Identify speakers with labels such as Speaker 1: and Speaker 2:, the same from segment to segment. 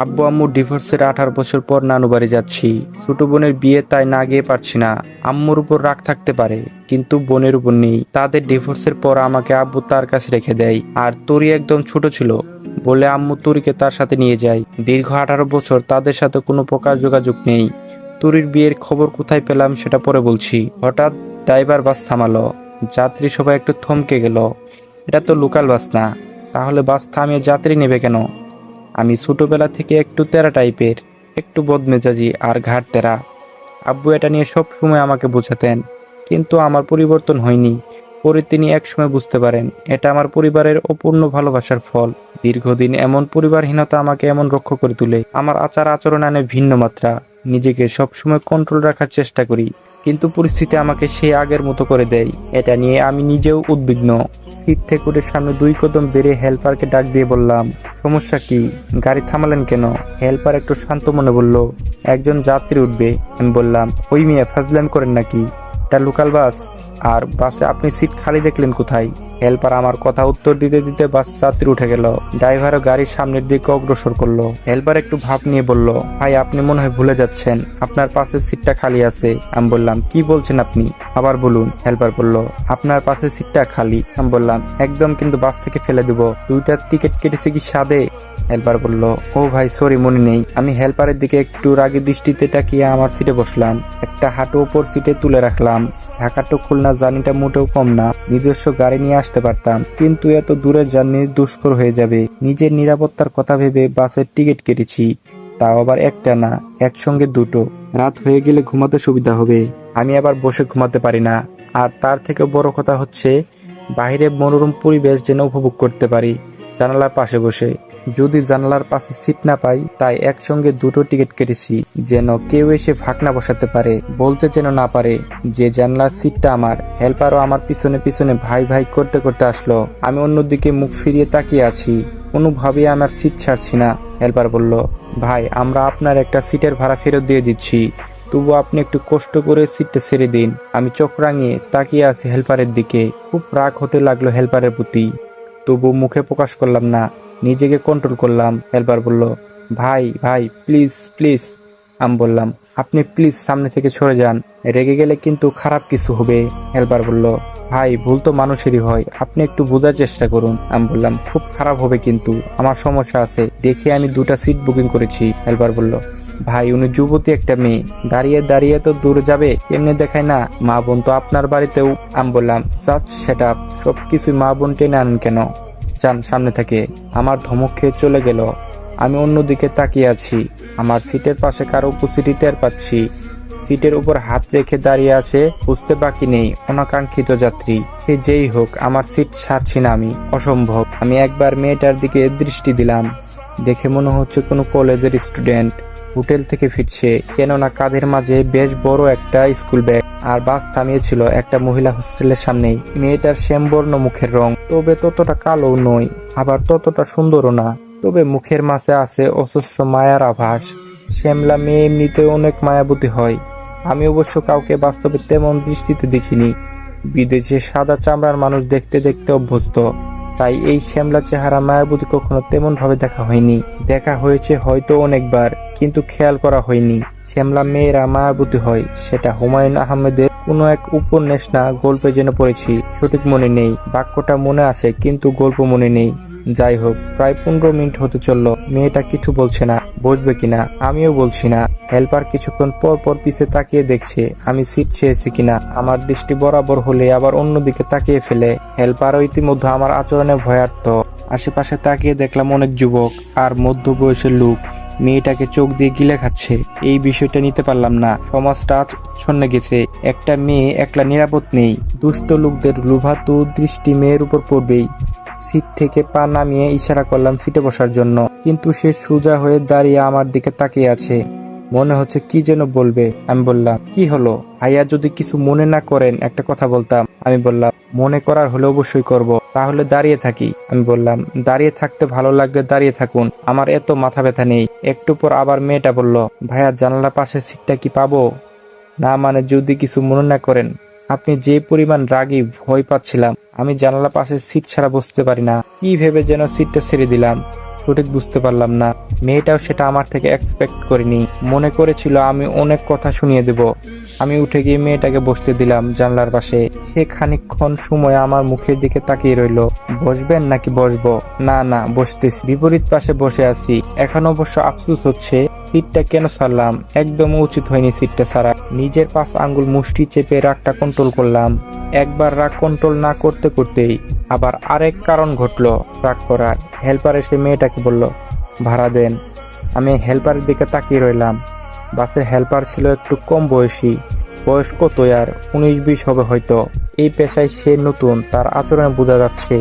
Speaker 1: আব্বু আম্মু ডিভোর্সের 18 বছর পর নানু বাড়ি যাচ্ছি। ছোট বোনের বিয়ে, তাই না গিয়ে পারছি না। আম্মুর উপর রাগ থাকতে পারে, কিন্তু বোনের উপর নেই। তাদের ডিভোর্সের পর আমাকে আব্বু তার কাছে রেখে দেয়। আর তরি একদম ছোট ছিল বলে আম্মু তরিকে তার সাথে নিয়ে যায়। দীর্ঘ 18 বছর তাদের সাথে কোনো প্রকার যোগাযোগ নেই। তরির বিয়ের খবর কোথায় পেলাম সেটা পরে বলছি। হঠাৎ ড্রাইভার বাস থামালো। যাত্রী সবাই একটু থমকে গেল। এটা তো লোকাল বাস না, তাহলে বাস থামিয়ে যাত্রী নেবে কেন? আমি ছোটবেলা থেকে একটু তেরা টাইপের, একটু বদমেজাজি আর ঘাড় তেরা। আব্বু এটা নিয়ে সব সময় আমাকে বোঝাতেন, কিন্তু আমার পরিবর্তন হয়নি। পরে তিনি একসময় বুঝতে পারেন এটা আমার পরিবারের অপূর্ণ ভালোবাসার ফল। দীর্ঘদিন এমন পরিবারহীনতা আমাকে এমন রক্ষা করে তোলে। আমার আচার আচরণ আনে ভিন্ন মাত্রা। নিজেকে সবসময় কন্ট্রোল রাখার চেষ্টা করি, কিন্তু পরিস্থিতি আমাকে সে আগের মতো করে দেয়। এটা নিয়ে আমি নিজেও উদ্বিগ্ন। সিট থেকে উঠে সামনে 2 কদম বেরিয়ে হেল্পারকে ডাক দিয়ে বললাম, সমস্যা কি? গাড়ি থামালেন কেন? হেল্পার একটু শান্ত মনে বলল, একজন যাত্রী উঠবে। আমি বললাম, ওই মিয়া ফাজলাম করেন নাকি? এটা লোকাল বাস, আর বাসে আপনি সিট খালি দেখলেন কোথায়? হেল্পার আমার কথা উত্তর দিতে দিতে বাস যাত্রী উঠে গেল। ড্রাইভারও গাড়ির সামনের দিকে অগ্রসর করলো। হেল্পার একটু ভাব নিয়ে বলল, ভাই আপনি মনে হয় ভুলে যাচ্ছেন, আপনার পাশের সিটটা খালি আছে। আমি বললাম, কি বলছেন আপনি? আবার বলুন। হেল্পার বলল, আপনার পাশের সিটটা খালি। আমি বললাম, একদম কিন্তু বাস থেকে ফেলে দেব। 2টা টিকিট কেটেছে কি সাদে? হেল্পার বলল, ও ভাই সরি, মনে নেই। আমি হেল্পারের দিকে একটু রাগী দৃষ্টিতে তাকিয়ে আমার সিটে বসলাম। একটা হাঁটু ওপর সিটে তুলে রাখলাম। ঢাকা টু খুলনা জার্নিটা মোটেও কম না। নিজস্ব গাড়ি নিয়ে আসতে পারতাম, কিন্তু এত দূরের জার্নি দুষ্কর হয়ে যাবে। নিজের নিরাপত্তার কথা ভেবে বাসের টিকিট কেটেছি, তাও আবার একটা না, একসঙ্গে 2টো। রাত হয়ে গেলে ঘুমাতে সুবিধা হবে। আমি আবার বসে ঘুমাতে পারি না। আর তার থেকে বড় কথা হচ্ছে, বাইরে মনোরম পরিবেশ যেন উপভোগ করতে পারি জানালার পাশে বসে। যদি জানালার পাশে সিট না পাই, তাই একসঙ্গে 2টো টিকিট কেটেছি, যেন কেউ এসে ফাঁকনা বসাতে পারে, বলতে যেন না পারে যে জানলার সিটটা আমার। হেল্পারও আমার পিছনে পিছনে ভাই ভাই করতে করতে আসলো। আমি অন্যদিকে মুখ ফিরিয়ে তাকিয়ে আছি, কোনোভাবেই আমার সিট ছাড়ছি না। হেল্পার বলল, ভাই আমরা আপনার একটা সিটের ভাড়া ফেরত দিয়ে দিচ্ছি, তবু আপনি একটু কষ্ট করে সিটটা ছেড়ে দিন। আমি চোখ রাঙিয়ে তাকিয়ে আছি হেল্পারের দিকে। খুব রাগ হতে লাগলো হেল্পারের প্রতি, তবু মুখে প্রকাশ করলাম না, নিজেকে কন্ট্রোল করলাম। হেল্পার বলল, ভাই ভাই প্লিজ প্লিজ। আমি বললাম, আপনি প্লিজ সামনে থেকে সরে যান, রেগে গেলে কিন্তু খারাপ কিছু হবে। হেল্পার বলল, ভাই ভুল তো মানুষেরই হয়, আপনি একটু বোঝার চেষ্টা করুন। আমি বললাম, খুব খারাপ হবে কিন্তু, আমার সমস্যা আছে, দেখে আমি 2টা সিট বুকিং করেছি। হেল্পার বলল, ভাই উনি যুবতী একটা মেয়ে, দাঁড়িয়ে দাঁড়িয়ে তো দূরে যাবে, এমনি দেখায় না, মা বোন তো আপনার বাড়িতেও। আমি বললাম, জাস্ট সেট আপ, সবকিছুই মা বোন টেনে আনেন কেন? যান সামনে থেকে। আমার ধমক খেয়ে চলে গেল। আমি অন্যদিকে তাকিয়ে আছি। আমার সিটের পাশে কারো উপস্থিতি টের পাচ্ছি। সিটের উপর হাত রেখে দাঁড়িয়ে আছে, বুঝতে বাকি নেই, অনাকাঙ্ক্ষিত যাত্রী। সে যেই হোক, আমার সিট ছাড়ছি না আমি, অসম্ভব। আমি একবার মেয়েটার দিকে দৃষ্টি দিলাম। দেখে মনে হচ্ছে কোনো কলেজের স্টুডেন্ট, হোটেল থেকে ফিরছে, কেননা কাঁধের মাঝে বেশ বড় একটা স্কুল ব্যাগ। আর বাস থামিয়েছিল একটা মহিলা হোস্টেলের সামনেই। মেয়েটার শ্যামবর্ণ মুখের রং, তবে ততটা কালো নয়, আবার ততটা সুন্দরও না। তবে মুখের মাঝে আছে অজস্র মায়ার আভাস। শ্যামলা মেয়ে এমনিতে অনেক মায়াবতী হয়। আমি অবশ্য কাউকে বাস্তবে তেমন দৃষ্টিতে দেখিনি। বিদেশে সাদা চামড়ার মানুষ দেখতে দেখতে অভ্যস্ত, তাই এই শ্যামলা চেহারা মায়াবতী কখনো তেমন ভাবে দেখা হয়নি। দেখা হয়েছে হয়তো অনেকবার, কিন্তু খেয়াল করা হয়নি। শ্যামলা মেয়েরা মায়াবতী হয়, সেটা হুমায়ুন আহমেদের কোনো এক উপন্যাস না গল্পে যেন পড়েছি, সঠিক মনে নেই। বাক্যটা মনে আছে, কিন্তু গল্প মনে নেই। যাই হোক, প্রায় 15 মিনিট হতে চললো। মেয়েটা কিছু বলছে না, বসবে কিনা আমিও বলছি না। হেল্পার কিছুক্ষণ পর পর পিছে তাকিয়ে দেখছে আমি সিট ছেড়েছি কিনা। আমার দৃষ্টি বরাবর হলে আবার অন্যদিকে তাকিয়ে ফেলে। হেল্পারও ইতিমধ্যে আমার আচরণে ভয়ার্থ। আশেপাশে তাকিয়ে দেখলাম অনেক যুবক আর মধ্যবয়সের লোক মেয়েটাকে চোখ দিয়ে গিলে খাচ্ছে। এই বিষয়টা নিতে পারলাম না। সমাজটা আজ উচ্ছন্নে গেছে। একটা মেয়ে একলা নিরাপদ নেই। দুষ্ট লোকদের লোভাতু দৃষ্টি মেয়ের উপর পড়বেই। সিট থেকে পা নামিয়ে ইশারা করলাম সিটে বসার জন্য, কিন্তু সে সোজা হয়ে দাঁড়িয়ে আমার দিকে তাকিয়ে আছে। মনে হচ্ছে কি যেন বলবে। আমি বললাম, কি হলো ভাইয়া, যদি কিছু মনে না করেন একটা কথা বলতাম। আমি বললাম, মনে করার হলে অবশ্যই করব, তাহলে দাঁড়িয়ে থাকি। আমি বললাম, দাঁড়িয়ে থাকতে ভালো লাগলে দাঁড়িয়ে থাকুন, আমার এত মাথা ব্যথা নেই। একটু পর আবার মেয়েটা বলল, ভাইয়া জানালার পাশে সিটটা কি পাবো? না মানে যদি কিছু মনে না করেন। আপনি যে পরিমাণ রাগী, ভয় পাচ্ছিলাম। আমি জানালা পাশে সিট ছাড়া বসতে পারি না। কি ভেবে যেন সিটটা ছেড়ে দিলাম। সঠিক বুঝতে পারলাম না। মেয়েটাও সেটা আমার থেকে এক্সপেক্ট করেনি, মনে করেছিল আমি অনেক কথা শুনিয়ে দেব। আমি উঠে গিয়ে মেয়েটাকে বসতে দিলাম জানলার পাশে। সে খানিকক্ষণ সময় আমার মুখের দিকে তাকিয়ে রইল। বসবেন নাকি বসবো? না না, বসতেছি। বিপরীত পাশে বসে আছি। এখন অবশ্য আফসোস হচ্ছে সিটটা কেন ছাড়লাম। একদম উচিত হয়নি সিটটা ছাড়া। নিজের 5 আঙ্গুল মুষ্টি চেপে রাগটা কন্ট্রোল করলাম। একবার রাগ কন্ট্রোল না করতে করতেই আবার আরেক কারণ ঘটলো রাগ করার। হেল্পার এসে মেয়েটাকে বলল, ভাড়া দেন। আমি হেল্পারের দিকে তাকিয়ে রইলাম। বাসের হেল্পার ছিল একটু কম বয়সী। বয়স কত আর, 19-20 হবে হয়তো। এই পেশায় সে নতুন, তার আচরণে বোঝা যাচ্ছে।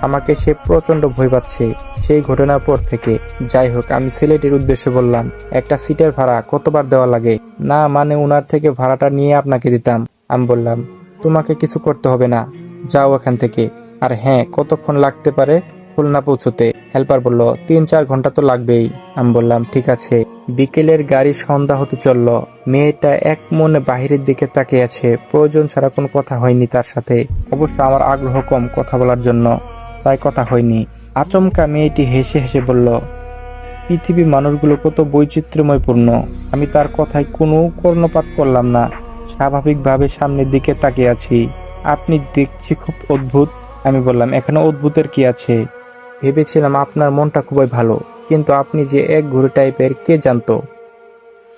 Speaker 1: আমাকে সে প্রচন্ড ভয় পাচ্ছে সেই ঘটনার পর থেকে। যাই হোক, আমি ছেলেটির উদ্দেশ্যে বললাম, একটা সিটের ভাড়া কতবার দেওয়া লাগে? না মানে উনার থেকে ভাড়াটা নিয়ে আপনাকে দিতাম। আমি বললাম, তোমাকে কিছু করতে হবে না, যাও এখান থেকে। আর হ্যাঁ, কতক্ষণ লাগতে পারে খুলনা পৌঁছতে? হেল্পার বলল, 3-4 ঘন্টা তো লাগবেই। আমি বললাম, ঠিক আছে। বিকেলের গাড়ি সন্ধ্যা হতে চলল। মেয়েটা এক মনে বাহিরের দিকে তাকিয়ে আছে। প্রয়োজন ছাড়া কোনো কথা হয়নি তার সাথে। অবশ্য আমার আগ্রহ কম কথা বলার জন্য, তাই কথা হয়নি। আচমকা মেয়েটি হেসে হেসে বলল, পৃথিবীর মানুষগুলো কত বৈচিত্র্যময়পূর্ণ। আমি তার কথায় কোনো কর্ণপাত করলাম না, স্বাভাবিকভাবে সামনের দিকে তাকিয়ে আছি। আপনি দেখছি খুব অদ্ভুত। আমি বললাম, এখানে অদ্ভুতের কি আছে? ভেবেছিলাম আপনার মনটা খুবই ভালো, কিন্তু আপনি যে এক ঘুরে টাইপের কে জানতো।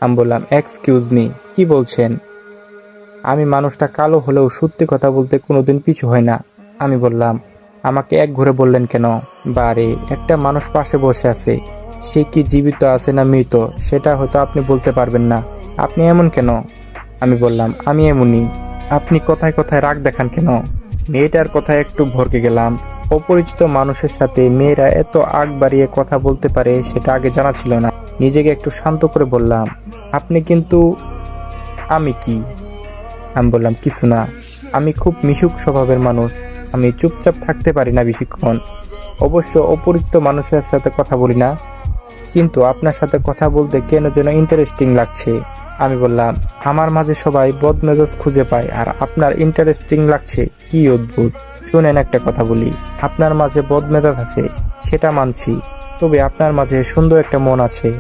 Speaker 1: আমি বললাম, এক্সকিউজ মি, কি বলছেন? আমি মানুষটা কালো হলেও সত্যি কথা বলতে কোনোদিন পিছু হয় না। আমি বললাম, আমাকে এক ঘুরে বললেন কেন? বারে, একটা মানুষ পাশে বসে আছে, সে কি জীবিত আছে না মৃত সেটা হয়তো আপনি বলতে পারবেন না। আপনি এমন কেন? আমি বললাম, আমি এমনই। আপনি কথায় কথায় রাগ দেখান কেন? মেয়েটার কথায় একটু ভরকে গেলাম। অপরিচিত মানুষের সাথে মেয়েরা এত আগ বাড়িয়ে কথা বলতে পারে সেটা আগে জানা ছিল না। নিজেকে একটু শান্ত করে বললাম, আপনি কিন্তু। আমি কি? আমি বললাম, কিছু না। আমি খুব মিশুক স্বভাবের মানুষ, আমি চুপচাপ থাকতে পারি না বেশিক্ষণ। অবশ্য অপরিচিত মানুষের সাথে কথা বলি না, কিন্তু আপনার সাথে কথা বলতে কেন যেন ইন্টারেস্টিং লাগছে। আমি বললাম, আমার মাঝে সবাই বদমেজাজ খুঁজে পায় আর আপনার ইন্টারেস্টিং লাগছে, কি অদ্ভুত। শুনেন, একটা কথা বলি, আপনার মাঝে বদমেজাজ আছে সেটা মানছি, তবে আপনার মাঝে সুন্দর একটা মন আছে।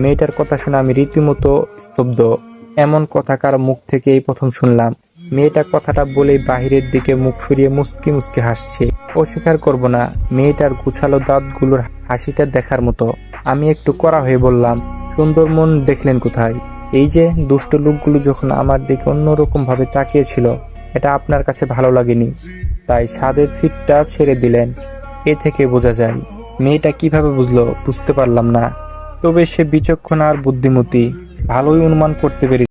Speaker 1: মেয়েটার কথা শুনে আমি রীতিমতো স্তব্ধ। এমন কথা কার মুখ থেকে এই প্রথম শুনলাম। মেয়েটা কথাটা বলেই বাহিরের দিকে মুখ ফিরিয়ে মুচকি মুচকি হাসছে। অস্বীকার করব না, মেয়েটার গুছালো দাঁতগুলোর হাসিটা দেখার মতো। আমি একটু কড়া হয়ে বললাম, সুন্দর মন দেখলেন কোথায়? এই যে দুষ্ট লোকগুলো যখন আমার দিকে অন্যরকম ভাবে তাকিয়েছিল, এটা আপনার কাছে ভালো লাগেনি, তাই স্বাদের সিটটা ছেড়ে দিলেন। এ থেকে বোঝা যায়। মেয়েটা কিভাবে বুঝলো বুঝতে পারলাম না, তবে সে বিচক্ষণ আর বুদ্ধিমতী, ভালোই অনুমান করতে পেরেছে।